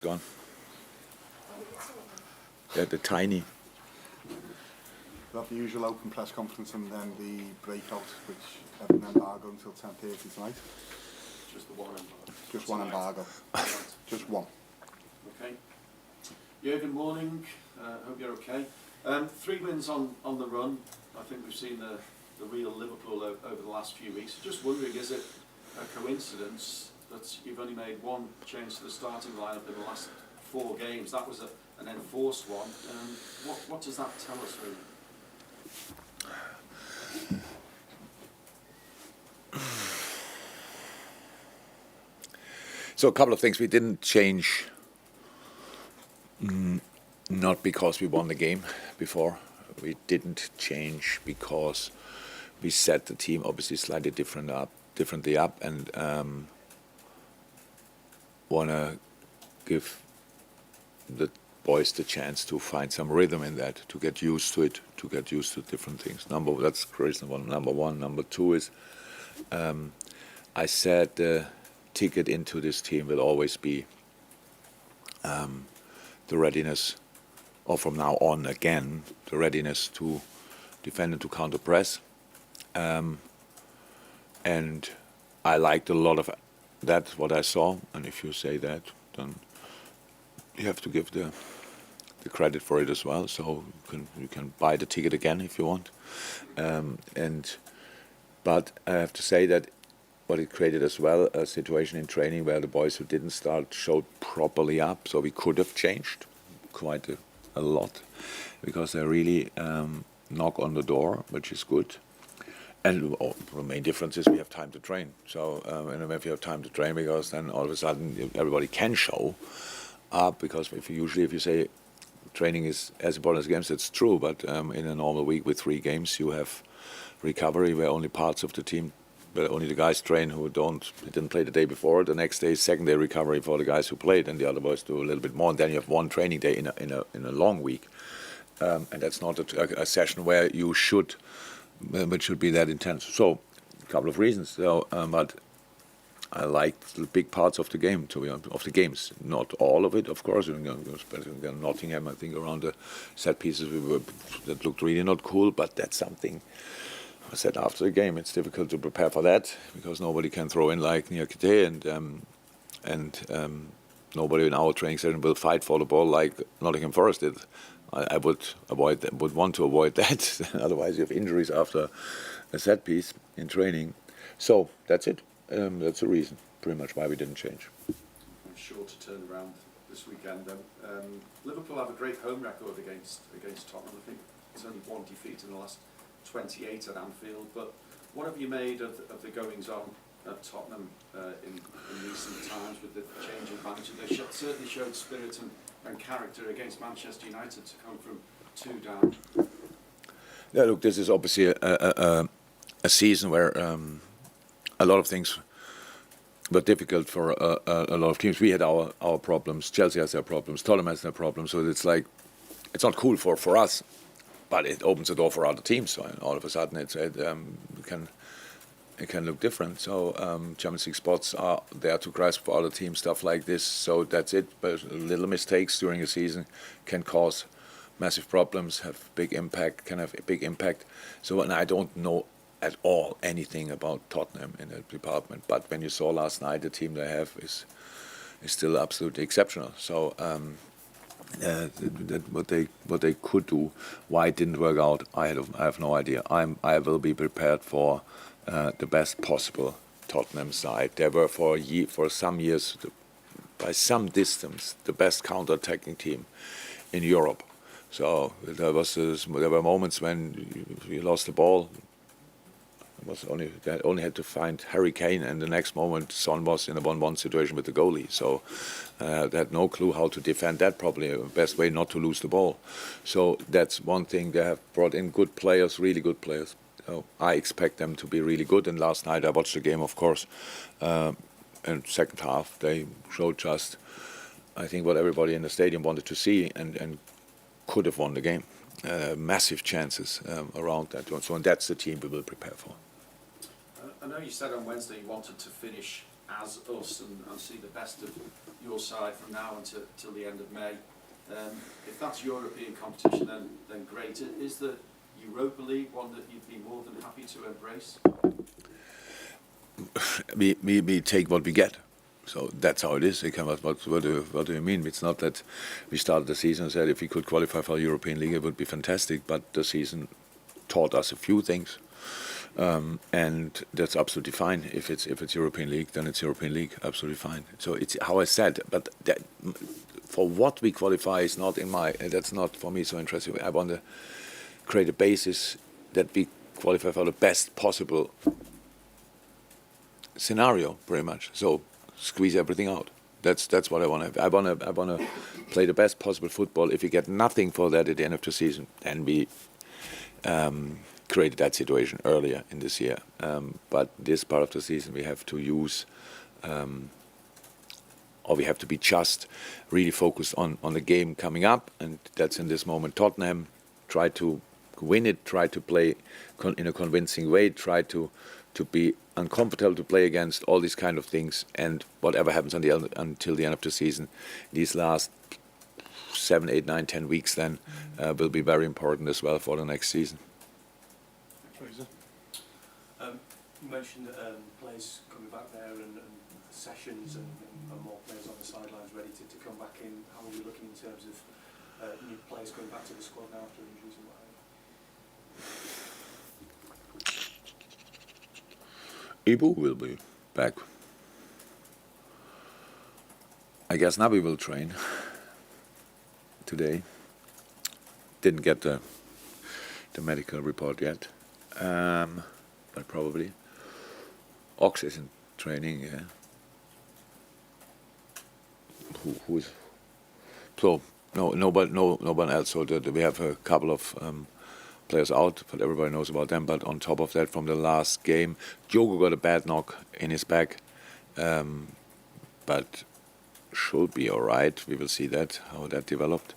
Gone. Yeah, the tiny. We'll have the usual open press conference and then the breakout, which have an embargo until 10:30 tonight. Just the one embargo? Just one embargo. Just one. Okay. Good morning. Hope you're okay. 3 wins on the run. I think we've seen the real Liverpool over the last few weeks. Just wondering, is it a coincidence that you've only made one change to the starting lineup in the last 4 games? That was an enforced one. What does that tell us, really? So a couple of things. We didn't change, not because we won the game before. We didn't change because we set the team obviously slightly differently up, and want to give the boys the chance to find some rhythm in that, to get used to it, to get used to different things. That's reasonable. Number one. Number two is, I said the ticket into this team will always be the readiness, or from now on again, the readiness to defend and to counter press. And I liked a lot of that, what I saw. And if you say that, then you have to give the credit for it as well. So you can buy the ticket again if you want. But I have to say that what it created as well, a situation in training where the boys who didn't start showed properly up. So we could have changed quite a lot, because they really knock on the door, which is good. And the main difference is we have time to train. So and if you have time to train, because then all of a sudden everybody can show up. Because if you say training is as important as games, it's true. But in a normal week with 3 games, you have recovery where only parts of the team, but only the guys train who didn't play the day before. The next day, second day recovery for the guys who played, and the other boys do a little bit more. And then you have one training day in a long week, and that's not a session where you should. Which should be that intense. So, a couple of reasons. So, but I liked the big parts of the game, of the games. Not all of it, of course. Especially Nottingham, I think around the set pieces that looked really not cool. But that's something I said after the game. It's difficult to prepare for that because nobody can throw in like Niakate, and nobody in our training session will fight for the ball like Nottingham Forest did. I would want to avoid that. Otherwise, you have injuries after a set piece in training. So that's it. That's the reason, pretty much, why we didn't change. I'm sure to turn around this weekend. Then Liverpool have a great home record against Tottenham. I think it's only 1 defeat in the last 28 at Anfield. But what have you made of the goings on at Tottenham in recent times with the change in manager? They certainly showed spirit and character against Manchester United to come from 2 down. Yeah, look, this is obviously a season where a lot of things were difficult for a lot of teams. We had our problems. Chelsea has their problems. Tottenham has their problems. So it's like, it's not cool for us, but it opens the door for other teams. So all of a sudden it can look different. So Champions League spots are there to grasp for other teams, stuff like this. So that's it. But little mistakes during a season can cause massive problems, have big impact, can have a big impact. So, and I don't know at all anything about Tottenham in that department. But when you saw last night, the team they have is still absolutely exceptional. So what they could do, why it didn't work out, I have no idea. I will be prepared for the best possible Tottenham side. They were for some years, by some distance, the best counter-attacking team in Europe. So there were moments when you lost the ball. They only had to find Harry Kane, and the next moment Son was in a 1-1 situation with the goalie. So they had no clue how to defend that properly. The best way not to lose the ball. So that's one thing. They have brought in good players, really good players. So I expect them to be really good. And last night I watched the game, of course. And second half they showed just, I think, what everybody in the stadium wanted to see, and could have won the game. Massive chances around that one. So and that's the team we will prepare for. I know you said on Wednesday you wanted to finish as us and see the best of your side from now until the end of May. If that's European competition, then great. Is the Europa League one that you'd be more than happy to embrace? We take what we get. So that's how it is. What do you mean? It's not that we started the season and said if we could qualify for the European League, it would be fantastic. But the season taught us a few things, and that's absolutely fine. If it's European League, then it's European League. Absolutely fine. So it's how I said. But that, for what we qualify is not in my. That's not for me so interesting. I want to create a basis that we qualify for the best possible scenario, pretty much. So squeeze everything out. That's what I want to. I want to play the best possible football. If we get nothing for that at the end of the season, then we created that situation earlier in this year. But this part of the season, we have to use, or we have to be just really focused on the game coming up, and that's in this moment Tottenham. Try to win it. Try to play in a convincing way. Try to be uncomfortable to play against, all these kind of things, and whatever happens until the end of the season, these last 7, 8, 9, 10 weeks then will be very important as well for the next season. Fraser? You mentioned players coming back there and sessions and more players on the sidelines ready to come back in. How are you looking in terms of new players coming back to the squad now after injuries and what have you? Ibu will be back. I guess Nabi will train today. Didn't get the medical report yet, but probably. Ox isn't training. Yeah. Who's so no one else. So we have a couple of players out, but everybody knows about them. But on top of that, from the last game, Diogo got a bad knock in his back, but should be all right. We will see that, how that developed.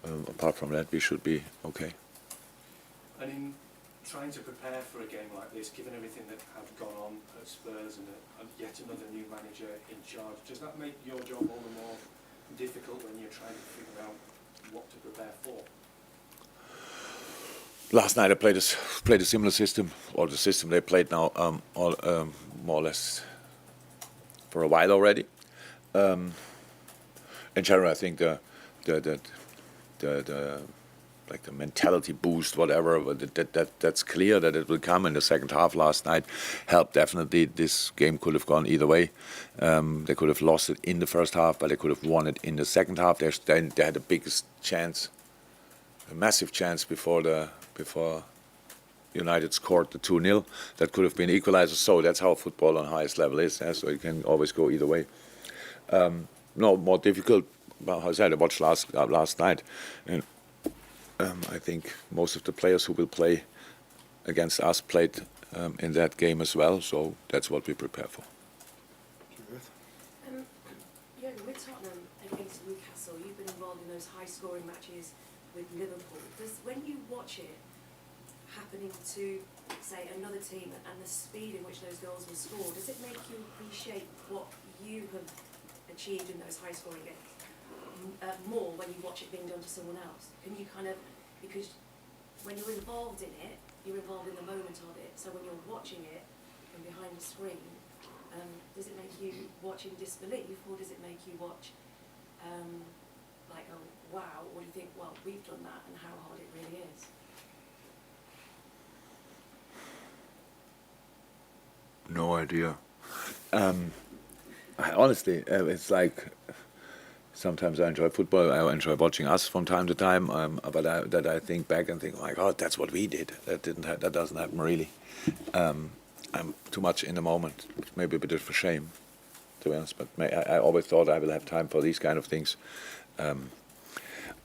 Apart from that, we should be okay. And in trying to prepare for a game like this, given everything that had gone on at Spurs and yet another new manager in charge, does that make your job all the more difficult when you're trying to figure out what to prepare for? Last night I played a similar system, or the system they played now, more or less for a while already. In general, I think the like the mentality boost, whatever, that's clear that it will come in the second half. Last night helped definitely. This game could have gone either way. They could have lost it in the first half, but they could have won it in the second half. They had the biggest chance, a massive chance before United scored the 2-0. That could have been equalizer. So that's how football on highest level is. So it can always go either way. No, more difficult. Well, how I said, I watched last night, and I think most of the players who will play against us played in that game as well. So that's what we prepare for. Jürgen, with Tottenham against Newcastle, you've been involved in those high-scoring matches with Liverpool. When you watch it happening to, say, another team and the speed in which those goals were scored, does it make you appreciate what you have achieved in those high-scoring games more when you watch it being done to someone else? Can you kind of, because when you're involved in it, you're involved in the moment of it. So when you're watching it from behind the screen, does it make you watch in disbelief, or does it make you watch like, oh wow, or do you think, well, we've done that and how hard it really is? No idea. Honestly, it's like sometimes I enjoy football. I enjoy watching us from time to time. But I think back and think, oh my God, that's what we did. That doesn't happen really. I'm too much in the moment. Maybe a bit of a shame, to be honest. But I always thought I will have time for these kind of things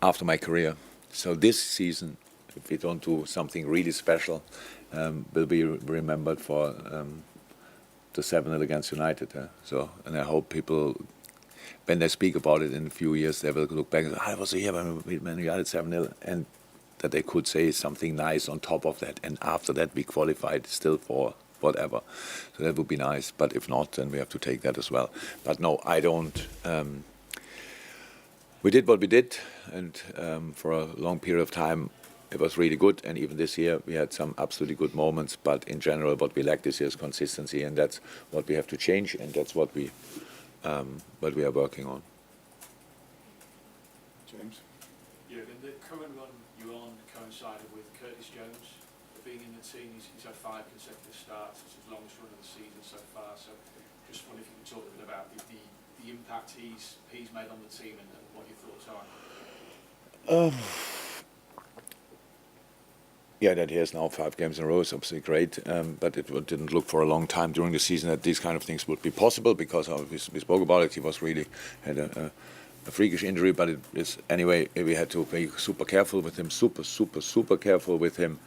after my career. So this season, if we don't do something really special, will be remembered for the 7-0 against United. And I hope people, when they speak about it in a few years, they will look back and say, I was here when United 7-0, and that they could say something nice on top of that. And after that, we qualified still for whatever. So that would be nice. But if not, then we have to take that as well. But no, I don't. We did what we did, and for a long period of time, it was really good. And even this year, we had some absolutely good moments. But in general, what we lack this year is consistency, and that's what we have to change, and that's what we are working on. James? Jürgen, the current run you're on coincided with Curtis Jones being in the team. He's had 5 consecutive starts. It's his longest run of the season so far. So just wonder if you could talk a bit about the impact he's made on the team and what your thoughts are. Yeah, that he has now 5 games in a row is obviously great, but it didn't look for a long time during the season that these kind of things would be possible, because we spoke about it. He was really had a freakish injury, but it is anyway. We had to be super careful with him, super careful with him.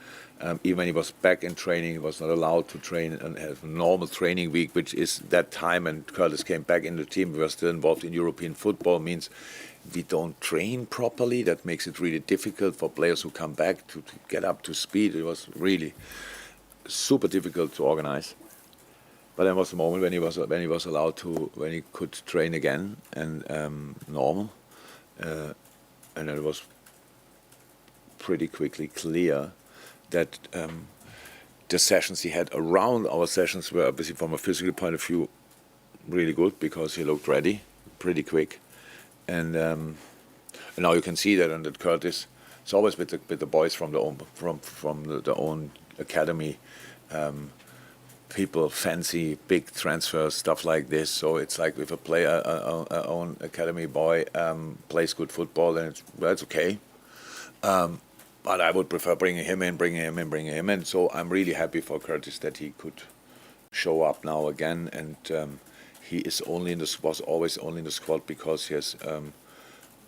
Even when he was back in training, he was not allowed to train and have a normal training week, which is that time. And Curtis came back in the team. We were still involved in European football. Means we don't train properly. That makes it really difficult for players who come back to get up to speed. It was really super difficult to organize. But there was a moment when he was allowed to, when he could train again and normal, and it was pretty quickly clear that the sessions he had around our sessions were obviously from a physical point of view really good, because he looked ready pretty quick, and now you can see that. And that Curtis, it's always with the boys from the own academy. People fancy big transfers, stuff like this. So it's like if a player, our own academy boy, plays good football, then that's okay. But I would prefer bringing him in. So I'm really happy for Curtis that he could show up now again, and he is was always only in the squad because he has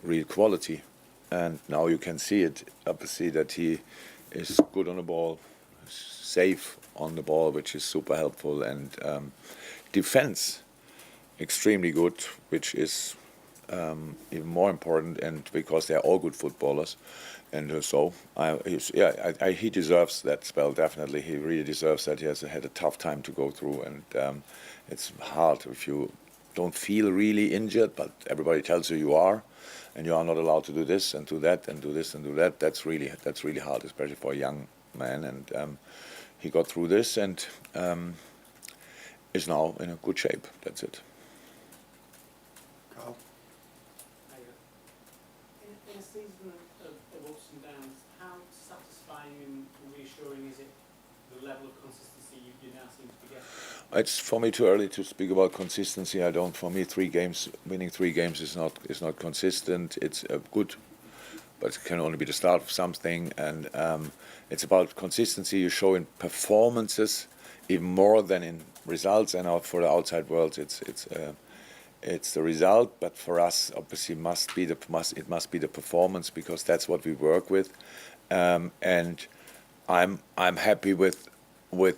real quality. And now you can see it, obviously, that he is good on the ball, safe on the ball, which is super helpful, and defense extremely good, which is even more important, and because they are all good footballers. And so he deserves that spell, definitely. He really deserves that. He has had a tough time to go through, and it's hard if you don't feel really injured, but everybody tells you are, and you are not allowed to do this and do that and do this and do that. That's really hard, especially for a young man. And he got through this and is now in a good shape. That's it. Carl? In a season of ups and downs, how satisfying and reassuring is it, the level of consistency you now seem to be getting? It's for me too early to speak about consistency. For me, winning 3 games is not consistent. It's good, but it can only be the start of something. And it's about consistency you show in performances, even more than in results. And for the outside world, it's the result. But for us, obviously, it must be the performance, because that's what we work with. And I'm happy with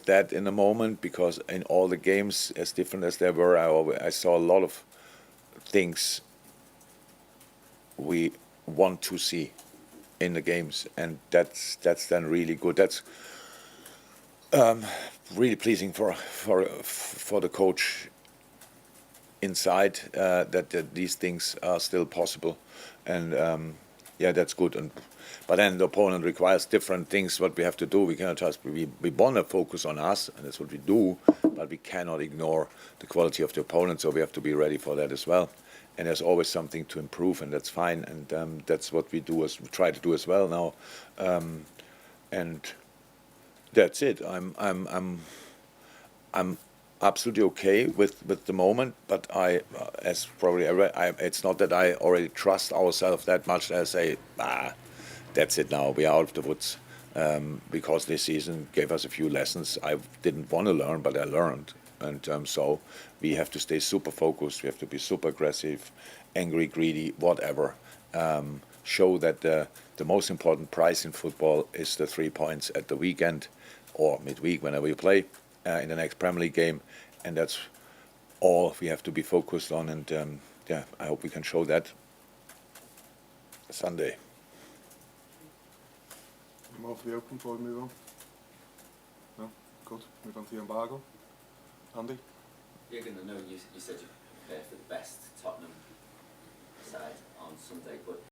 that in the moment, because in all the games, as different as they were, I saw a lot of things we want to see in the games, and that's then really good. That's really pleasing for the coach inside, that these things are still possible, and that's good. But then the opponent requires different things. What we have to do, we cannot just we want to focus on us, and that's what we do. But we cannot ignore the quality of the opponent, so we have to be ready for that as well. And there's always something to improve, and that's fine. And that's what we try to do as well now. And that's it. I'm absolutely okay with the moment, but it's not that I already trust ourselves that much that I say, that's it now, we are out of the woods, because this season gave us a few lessons I didn't want to learn, but I learned. And so we have to stay super focused, we have to be super aggressive, angry, greedy, whatever. Show that the most important prize in football is the 3 points at the weekend or midweek, whenever you play in the next Premier League game. And that's all we have to be focused on. And I hope we can show that Sunday. More for the open before we move on? No? Good. Move on to the embargo. Andy? You're going to know, you said you prepare for the best Tottenham side on Sunday, but